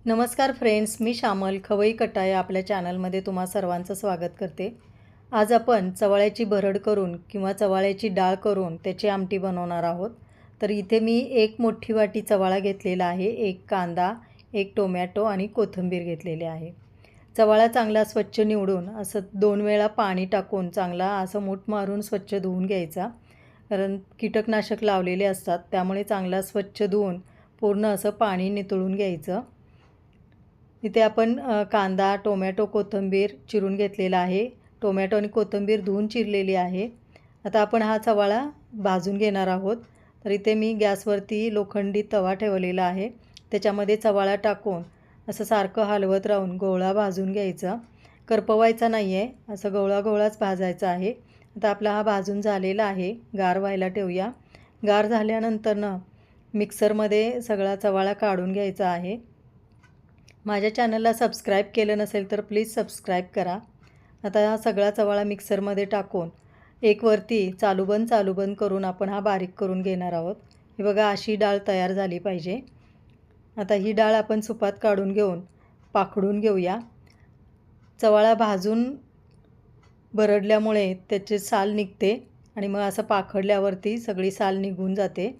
नमस्कार फ्रेंड्स, मी श्यामल खवई कटा या आपल्या चॅनलमध्ये तुम्हा सर्वांचं स्वागत करते। आज आपण चवाळ्याची भरड करून किंवा चवाळ्याची डाळ करून त्याची आमटी बनवणार आहोत। तर इथे मी एक मोठी वाटी चवाळा घेतलेला आहे, एक कांदा, एक टोमॅटो आणि कोथिंबीर घेतलेली आहे। चवाळा चांगला स्वच्छ निवडून असं 2 वेळा पाणी टाकून चांगला असं मूठ मारून स्वच्छ धुवून घ्यायचा, कारण कीटकनाशक लावलेले असतात, त्यामुळे चांगला स्वच्छ धुवून पूर्ण असं पाणी नितळून घ्यायचं। इथे आपण कांदा, टोमॅटो, कोथिंबीर चिरून घेतलेला आहे। टोमॅटो आणि कोथिंबीर धुवून चिरलेली आहे। आता आपण हा चवाळा भाजून घेणार आहोत। तर इथे मी गॅसवरती लोखंडी तवा ठेवलेला आहे, त्याच्यामध्ये चवाळा टाकून असं सारखं हलवत राहून गोळा भाजून घ्यायचा। करपवायचा नाही आहे, असं गोळाच भाजायचा आहे। आता आपला हा भाजून झालेला आहे, गार व्हायला ठेवूया। गार झाल्यानंतर मिक्सरमध्ये सगळा चवाळा काढून घ्यायचा आहे। माझ्या चॅनलला सबस्क्राईब केलं नसेल तर प्लीज सबस्क्राईब करा। आता हा सगळा चवाळा मिक्सरमध्ये टाकून एक वरती चालू बंद करून आपण हा बारीक करून घेणार आहोत। हे बघा, अशी डाळ तयार झाली पाहिजे। आता ही डाळ आपण सुपात काढून घेऊन पाखडून घेऊया। चवाळा भाजून भरडल्यामुळे त्याचे साल निघते आणि मग असं पाखडल्यावरती सगळी साल निघून जाते।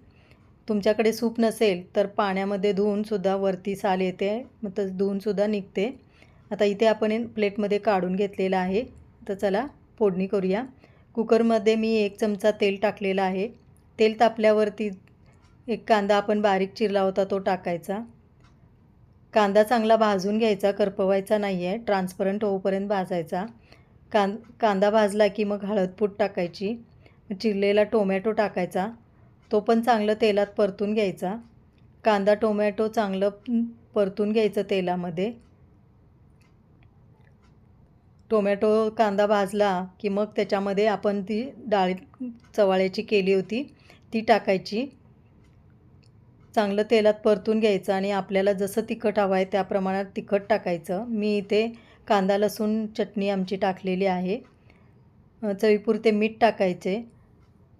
तुमच्याकडे सूप नसेल तर पाण्यामध्ये धुवूनसुद्धा वरती साल येते, मग तर धुवूनसुद्धा निघते। आता इथे आपण प्लेटमध्ये काढून घेतलेलं आहे। तर चला फोडणी करूया। कुकरमध्ये मी 1 चमचा तेल टाकलेलं आहे। तेल तापल्यावरती एक कांदा आपण बारीक चिरला होता तो टाकायचा। कांदा चांगला भाजून घ्यायचा, करपवायचा नाही आहे, ट्रान्सपरंट होईपर्यंत भाजायचा। कांदा भाजला की मग हळदपूड टाकायची, चिरलेला टोमॅटो टाकायचा, तो पण चांगलं तेलात परतून घ्यायचा। कांदा टोमॅटो चांगलं परतून घ्यायचं तेलामध्ये। टोमॅटो कांदा भाजला की मग त्याच्यामध्ये आपण ती डाळ चवाळ्याची केली होती ती टाकायची, चांगलं तेलात परतून घ्यायचं आणि आपल्याला जसं तिखट हवं आहे त्या प्रमाणात तिखट टाकायचं। मी इथे कांदा लसूण चटणी आमची टाकलेली आहे। चवीपुरते मीठ टाकायचे।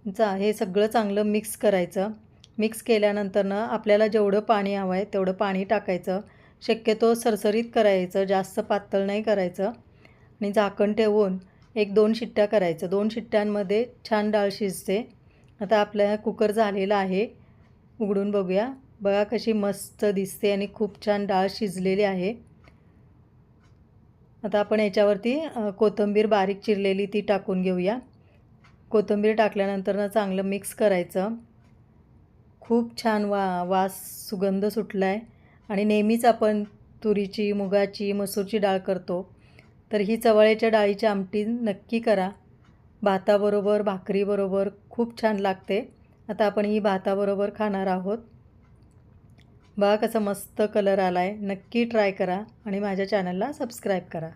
हे सगळं चांगलं मिक्स करायचं। मिक्स केल्यानंतर आपल्याला जेवढं पाणी हवं आहे तेवढं पाणी टाकायचं। शक्यतो सरसरीत करायचं, जास्त पातळ नाही करायचं आणि झाकण ठेवून 1-2 शिट्ट्या करायचं। 2 शिट्ट्यांमध्ये छान डाळ शिजते। आता आपला कुकर झालेला आहे, उघडून बघूया। बघा कशी मस्त दिसते आणि खूप छान डाळ शिजलेली आहे। आता आपण याच्यावरती कोथिंबीर बारीक चिरलेली ती टाकून घेऊया। कोथिंबीर टाकल्यानंतर चांगलं मिक्स करायचं। खूप छान वास सुगंध सुटला आहे आणि नेहमीच आपण तुरीची, मुगाची, मसूरची डाळ करतो, तर ही चवाळ्याच्या डाळीची आमटी नक्की करा। भाताबरोबर, भाकरीबरोबर खूप छान लागते। आता आपण ही भाताबरोबर खाणार आहोत। बघा कसा मस्त कलर आला आहे। नक्की ट्राय करा आणि माझ्या चॅनलला सबस्क्राईब करा।